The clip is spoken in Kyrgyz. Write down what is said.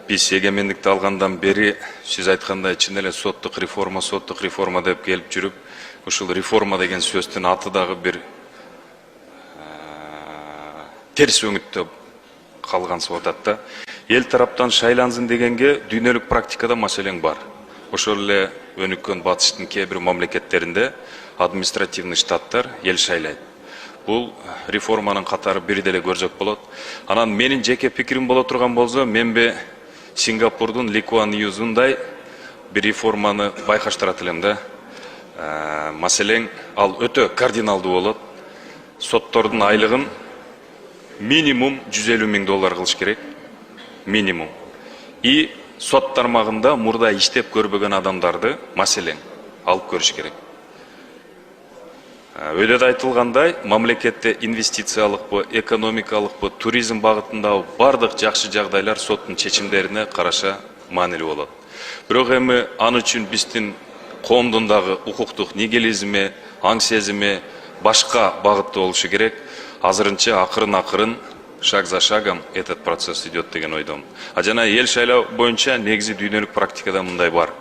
Биз эгемендикти алгандан бери сиз айткандай чын эле соттук реформа деп келип жүрүп, ушул реформа деген сөздүн аты дагы бир терс өңүттө калгансып атат да. Эл тараптан шайлансын дегенге дүйнөлүк практикада маселең бар. Ошол эле өнүккөн батыштын кээ бир мамлекеттеринде административный штаттар эл шайлайт. Бул реформанын катары бир деле көрсөк болот. Анан менин жеке пикирим боло турган болсо, менбе Сингапурдун Ли Куан Юзундай бир реформаны байкаштырат элем да. Маселең ал өтө кардиналдуу болот. Соттордун айлыгын минимум 150 000 доллар кылыш керек. Минимум. И сот тармагында мурда иштеп көрбөгөн адамдарды маселең алып көрүш керек. Өйдөдө айтылгандай, мамлекетте инвестициялык, экономикалык, туризм багытындагы бардык жакшы жагдайлар соттун чечимдерине караша маанилүү болот. Бирок эми аны үчүн биздин коомдун дагы укуктук нигилизми, аң сезими башка багытта болушу керек. Азырынча акырын шаг за шагом этот процесс идет деген ойдомун. А жана эл шайлоо боюнча негизи дүйнөлүк практикада мындай бар.